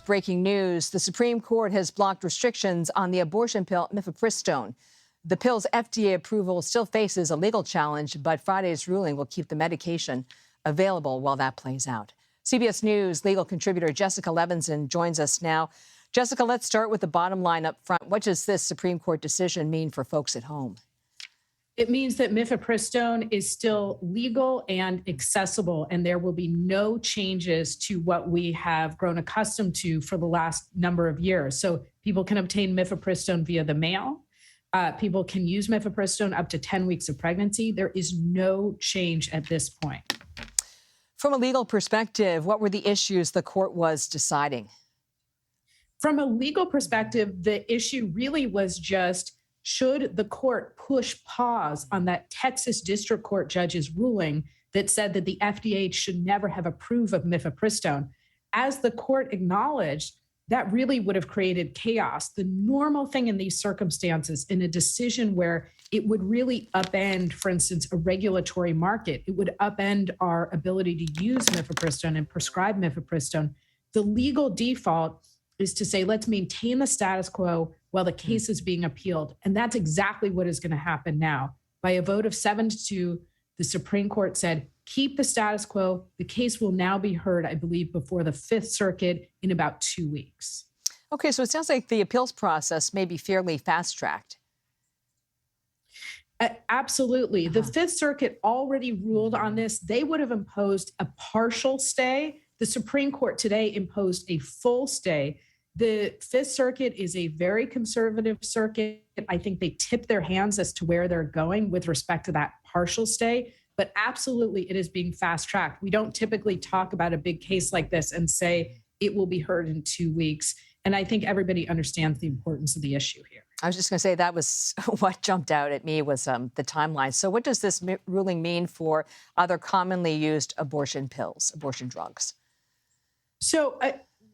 breaking news. The Supreme Court has blocked restrictions on the abortion pill Mifepristone. The pill's FDA approval still faces a legal challenge, but Friday's ruling will keep the medication available while that plays out. CBS News legal contributor Jessica Levinson joins us now. Jessica, let's start with the bottom line up front. What does this Supreme Court decision mean for folks at home? It means that Mifepristone is still legal and accessible, and there will be no changes to what we have grown accustomed to for the last number of years. So people can obtain Mifepristone via the mail. People can use Mifepristone up to 10 weeks of pregnancy. There is no change at this point. From a legal perspective, what were the issues the court was deciding? From a legal perspective, the issue really was just, should the court push pause on that Texas district court judge's ruling that said that the FDA should never have approved of Mifepristone? As the court acknowledged, that really would have created chaos. The normal thing in these circumstances, in a decision where it would really upend, for instance, a regulatory market, it would upend our ability to use Mifepristone and prescribe Mifepristone. The legal default is to say, let's maintain the status quo while the case is being appealed. And that's exactly what is going to happen now. By a vote of 7-2, the Supreme Court said, keep the status quo. The case will now be heard, I believe, before the Fifth Circuit in about 2 weeks. Okay, so it sounds like the appeals process may be fairly fast-tracked. Absolutely. The Fifth Circuit already ruled on this. They would have imposed a partial stay. The Supreme Court today imposed a full stay. The Fifth Circuit is a very conservative circuit. I think they tip their hands as to where they're going with respect to that partial stay. But absolutely, it is being fast-tracked. We don't typically talk about a big case like this and say it will be heard in 2 weeks. And I think everybody understands the importance of the issue here. I was just going to say that was what jumped out at me was the timeline. So what does this ruling mean for other commonly used abortion pills, abortion drugs? So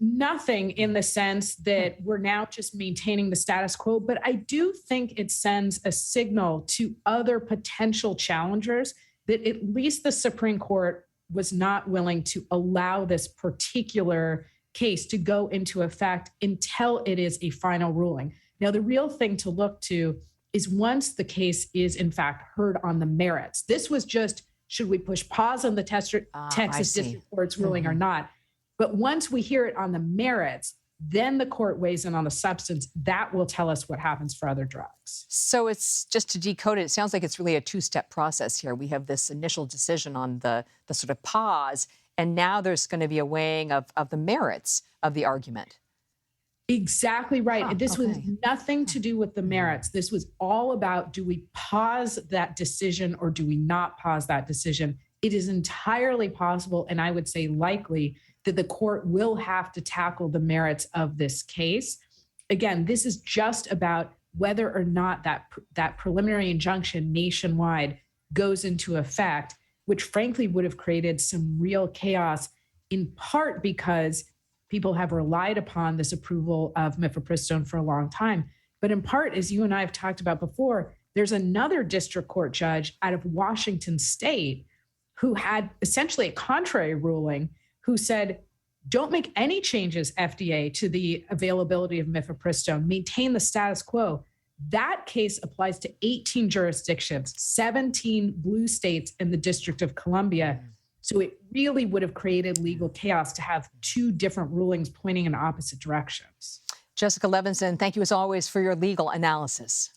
nothing in the sense that we're now just maintaining the status quo, but I do think it sends a signal to other potential challengers that at least the Supreme Court was not willing to allow this particular case to go into effect until it is a final ruling. Now, the real thing to look to is once the case is in fact heard on the merits. This was just, should we push pause on the Texas District Court's ruling or not? But once we hear it on the merits, then the court weighs in on the substance. That will tell us what happens for other drugs. So it's just to decode it, it sounds like it's really a two-step process here. We have this initial decision on the sort of pause, and now there's going to be a weighing of the merits of the argument. Exactly right. This was nothing to do with the merits. This was all about, do we pause that decision or do we not pause that decision? It is entirely possible, and I would say likely, that the court will have to tackle the merits of this case. Again, this is just about whether or not that preliminary injunction nationwide goes into effect, which frankly would have created some real chaos, in part because people have relied upon this approval of Mifepristone for a long time. But in part, as you and I have talked about before, there's another district court judge out of Washington State who had essentially a contrary ruling, who said, don't make any changes, FDA, to the availability of Mifepristone, maintain the status quo. That case applies to 18 jurisdictions, 17 blue states and the District of Columbia. So it really would have created legal chaos to have two different rulings pointing in opposite directions. Jessica Levinson, thank you as always for your legal analysis.